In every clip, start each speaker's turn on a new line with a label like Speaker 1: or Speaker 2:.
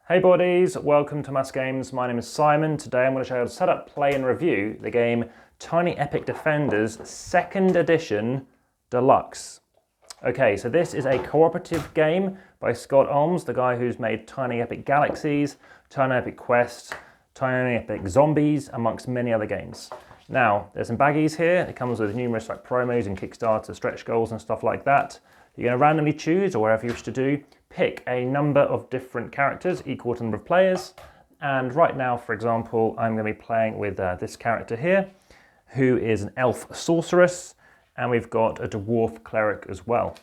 Speaker 1: Hey buddies, welcome to AmassGames. My name is Simon. Today I'm going to show you how to set up, play and review the game Tiny Epic Defenders 2nd Edition Deluxe. Okay, so this is a cooperative game by Scott Almes, the guy who's made Tiny Epic Galaxies, Tiny Epic Quest, Tiny Epic Zombies, amongst many other games. Now, there's some baggies here. It comes with numerous promos and Kickstarter stretch goals and stuff like that. You're going to randomly choose, or whatever you wish to do, pick a number of different characters equal to the number of players. And right now, for example, I'm going to be playing with this character here, who is an elf sorceress, and we've got a dwarf cleric as well.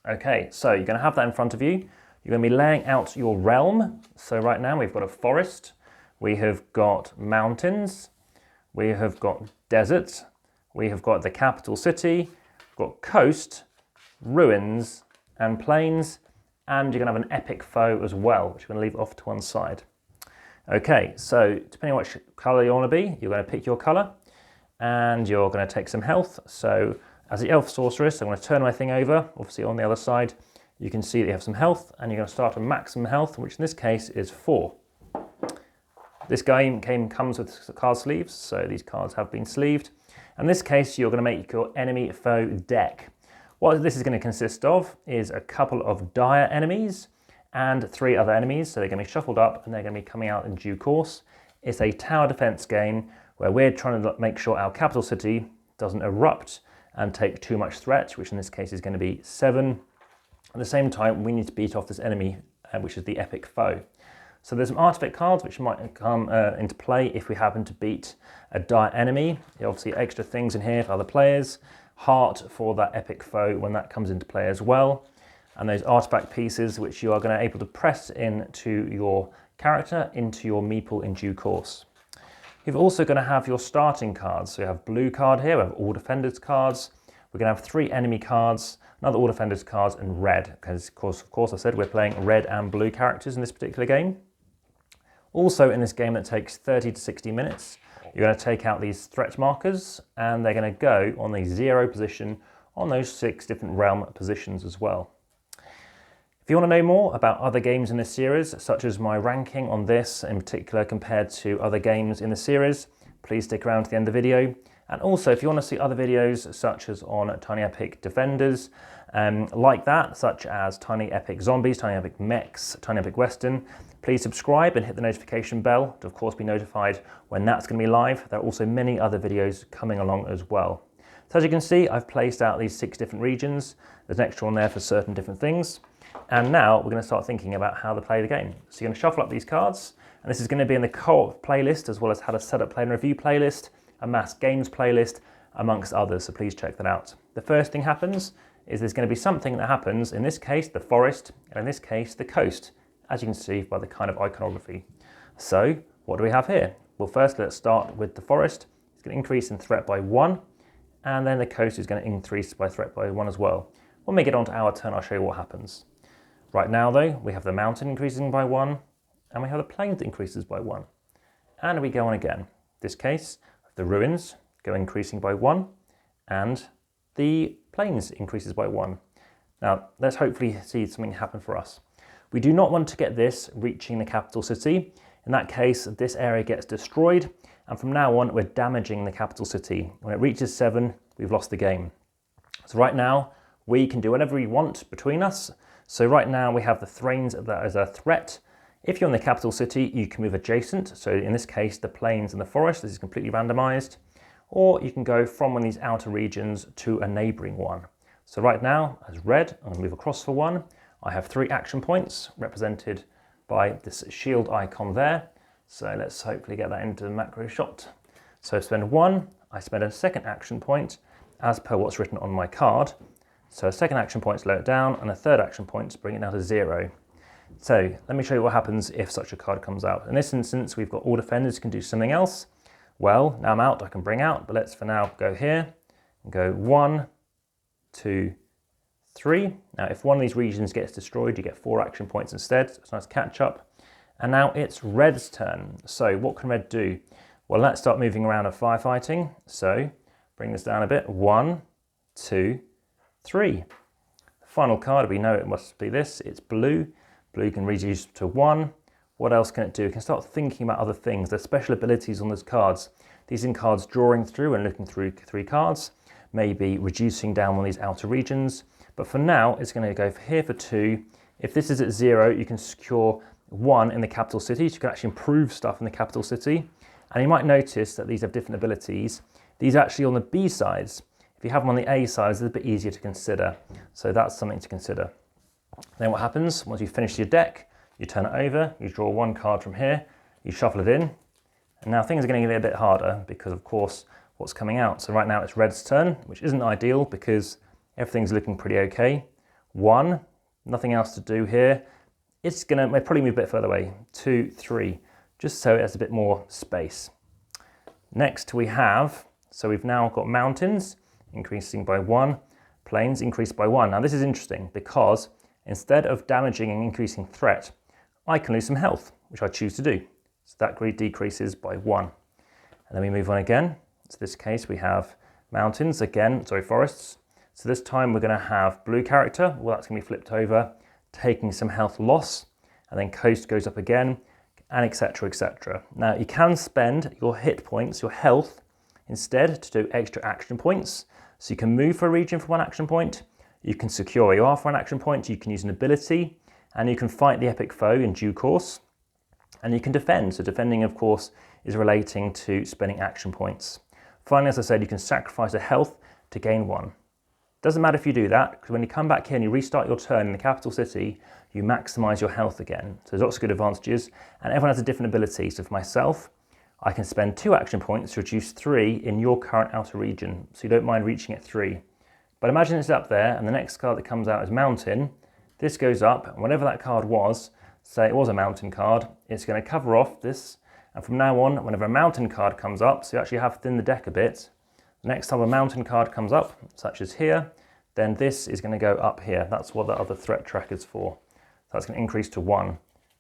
Speaker 1: Okay, so you're going to have that in front of you. You're going to be laying out your realm. So right now we've got a forest, we have got mountains, we have got desert, we have got the capital city, we've got coast, ruins and plains, and you're going to have an epic foe as well, which you're going to leave off to one side. Okay, so depending on which colour you want to be, you're going to pick your colour and you're going to take some health. So as the elf sorceress, I'm going to turn my thing over. Obviously on the other side you can see that you have some health, and you're going to start at maximum health, which in this case is 4. This game comes with card sleeves, so these cards have been sleeved. In this case you're going to make your enemy foe deck. What this is going to consist of is a couple of dire enemies and 3 other enemies. So they're going to be shuffled up and they're going to be coming out in due course. It's a tower defense game where we're trying to make sure our capital city doesn't erupt and take too much threat, which in this case is going to be 7. At the same time, we need to beat off this enemy, which is the epic foe. So there's some artifact cards which might come into play if we happen to beat a dire enemy. Obviously extra things in here for other players. Heart for that epic foe when that comes into play as well, and those artifact pieces which you are going to be able to press into your character, into your meeple in due course. You're also going to have your starting cards. So you have blue card here, we have all defenders cards, we're going to have 3 enemy cards, another all defenders cards, and red, because of course I said we're playing red and blue characters in this particular game. Also in this game that takes 30 to 60 minutes, you're going to take out these threat markers and they're going to go on the 0 position on those 6 different realm positions as well. If you want to know more about other games in this series, such as my ranking on this in particular compared to other games in the series, please stick around to the end of the video. And also if you want to see other videos such as on Tiny Epic Defenders, like that, such as Tiny Epic Zombies, Tiny Epic Mechs, Tiny Epic Western, please subscribe and hit the notification bell to of course be notified when that's going to be live. There are also many other videos coming along as well. So as you can see, I've placed out these 6 different regions. There's an extra one there for certain different things. And now we're going to start thinking about how to play the game. So you're going to shuffle up these cards, and this is going to be in the co-op playlist as well as how to set up, play and review playlist, AmassGames playlist, amongst others, so please check that out. The first thing happens is there's going to be something that happens, in this case the forest, and in this case the coast, as you can see by the kind of iconography. So what do we have here? Well, first let's start with the forest. It's going to increase in threat by 1, and then the coast is going to increase by threat by 1 as well. When we get onto our turn, I'll show you what happens. Right now though, we have the mountain increasing by 1, and we have the plains that increases by 1. And we go on again. In this case, the ruins go increasing by 1, and the plains increases by 1. Now, let's hopefully see something happen for us. We do not want to get this reaching the capital city. In that case, this area gets destroyed, and from now on, we're damaging the capital city. When it reaches 7, we've lost the game. So right now, we can do whatever we want between us. So right now, we have the Thrains as a threat. If you're in the capital city, you can move adjacent. So in this case, the plains and the forest, this is completely randomized. Or you can go from one of these outer regions to a neighboring one. So right now, as red, I'm going to move across for 1. I have 3 action points represented by this shield icon there. So let's hopefully get that into the macro shot. So I spend 1, I spend a second action point as per what's written on my card. So a second action point to slow it down, and a third action point to bring it down to 0. So let me show you what happens if such a card comes out. In this instance, we've got all defenders who can do something else. Well, now I'm out, I can bring out, but let's for now go here and go 1, 2, 3. Now, if one of these regions gets destroyed, you get 4 action points instead. So it's a nice catch up. And now it's red's turn. So what can red do? Well, let's start moving around and firefighting. So bring this down a bit. 1, 2, 3. The final card, we know it must be this. It's blue. Blue can reduce to 1. What else can it do? It can start thinking about other things. There's special abilities on those cards. These in cards drawing through and looking through 3 cards, maybe reducing down one of these outer regions. But for now, it's going to go here for 2. If this is at 0, you can secure 1 in the capital city, so you can actually improve stuff in the capital city. And you might notice that these have different abilities. These are actually on the B sides. If you have them on the A sides, it's a bit easier to consider. So that's something to consider. Then what happens, once you've finished your deck, you turn it over, you draw 1 card from here, you shuffle it in, and now things are going to get a bit harder because, of course, what's coming out. So right now it's red's turn, which isn't ideal because everything's looking pretty okay. 1, nothing else to do here. It's going to probably move a bit further away. 2, 3, just so it has a bit more space. Next we have, so we've now got mountains increasing by 1, plains increased by 1. Now this is interesting because instead of damaging and increasing threat, I can lose some health, which I choose to do. So that decreases by 1. And then we move on again. So this case we have mountains again, forests. So this time we're going to have blue character. Well, that's going to be flipped over, taking some health loss, and then coast goes up again, and etc, etc. Now you can spend your hit points, your health, instead to do extra action points. So you can move for a region for 1 action point, you can secure where you are for 1 action point, you can use an ability, and you can fight the epic foe in due course, and you can defend. So defending, of course, is relating to spending action points. Finally, as I said, you can sacrifice a health to gain 1. Doesn't matter if you do that, because when you come back here and you restart your turn in the capital city, you maximize your health again. So there's lots of good advantages, and everyone has a different ability. So for myself, I can spend 2 action points to reduce 3 in your current outer region, so you don't mind reaching at 3. But imagine it's up there, and the next card that comes out is mountain. This goes up, and whatever that card was, say it was a mountain card, it's going to cover off this, and from now on, whenever a mountain card comes up, so you actually have thinned the deck a bit, the next time a mountain card comes up, such as here, then this is going to go up here. That's what the other threat track is for. So that's going to increase to 1.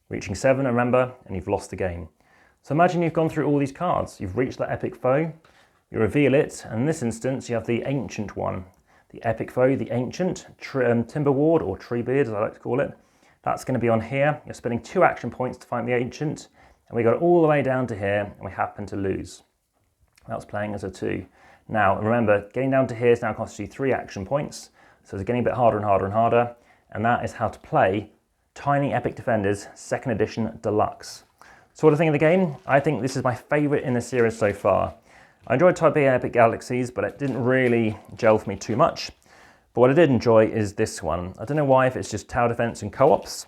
Speaker 1: Reaching 7, remember, and you've lost the game. So imagine you've gone through all these cards. You've reached that epic foe, you reveal it, and in this instance you have the ancient one. The epic foe, the ancient, timber ward, or tree beard as I like to call it. That's going to be on here. You're spending 2 action points to find the ancient, and we got it all the way down to here, and we happen to lose. That's playing as a 2. Now remember, getting down to here is now costing you 3 action points, so it's getting a bit harder and harder and harder, and that is how to play Tiny Epic Defenders 2nd Edition Deluxe. So what do I think of the game? I think this is my favourite in the series so far. I enjoyed Type A Epic Galaxies, but it didn't really gel for me too much. But what I did enjoy is this one. I don't know why, if it's just tower defense and co-ops.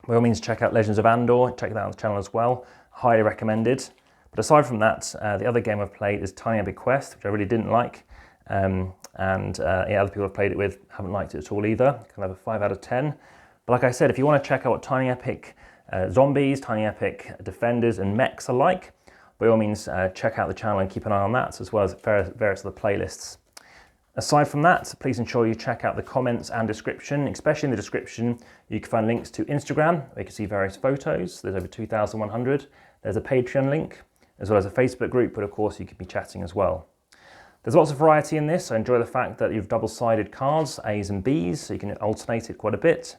Speaker 1: By all means, check out Legends of Andor, check that out on the channel as well. Highly recommended. But aside from that, the other game I've played is Tiny Epic Quest, which I really didn't like. Yeah, other people I've played it with haven't liked it at all either. Kind of a 5 out of 10. But like I said, if you want to check out what Tiny Epic zombies, Tiny Epic Defenders and mechs are like, by all means check out the channel and keep an eye on that, as well as various other playlists. Aside from that, please ensure you check out the comments and description. Especially in the description, you can find links to Instagram, where you can see various photos. There's over 2,100. There's a Patreon link, as well as a Facebook group, but of course you could be chatting as well. There's lots of variety in this. I enjoy the fact that you've double-sided cards, A's and B's, so you can alternate it quite a bit.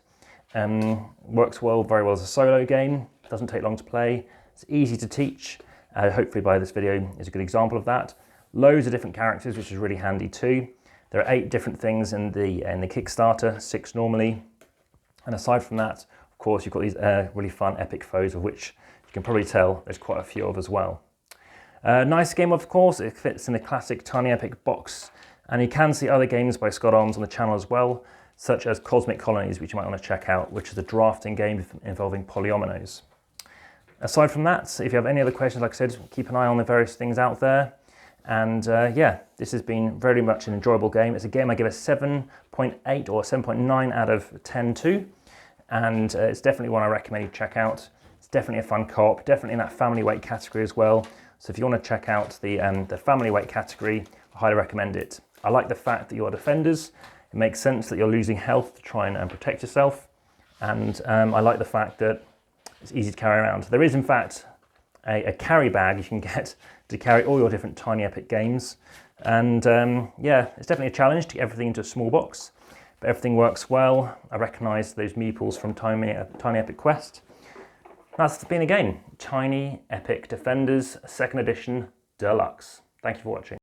Speaker 1: Works very well as a solo game. Doesn't take long to play. It's easy to teach. Hopefully by this video is a good example of that. Loads of different characters, which is really handy too. There are 8 different things in the Kickstarter, 6 normally. And aside from that, of course, you've got these really fun epic foes, of which you can probably tell there's quite a few of as well. Nice game, of course. It fits in the classic Tiny Epic box. And you can see other games by Scott Arms on the channel as well, such as Cosmic Colonies, which you might want to check out, which is a drafting game involving polyominoes. Aside from that, if you have any other questions, like I said, keep an eye on the various things out there. And yeah, this has been very much an enjoyable game. It's a game I give a 7.8 or 7.9 out of 10 to, and it's definitely one I recommend you check out. It's definitely a fun co-op, definitely in that family weight category as well. So if you want to check out the family weight category, I highly recommend it. I like the fact that you are defenders. It makes sense that you're losing health to try and protect yourself. And I like the fact that it's easy to carry around. There is, in fact, a carry bag you can get to carry all your different Tiny Epic games. And yeah, it's definitely a challenge to get everything into a small box, but everything works well. I recognise those meeples from Tiny Epic Quest. That's been again Tiny Epic Defenders 2nd Edition Deluxe. Thank you for watching.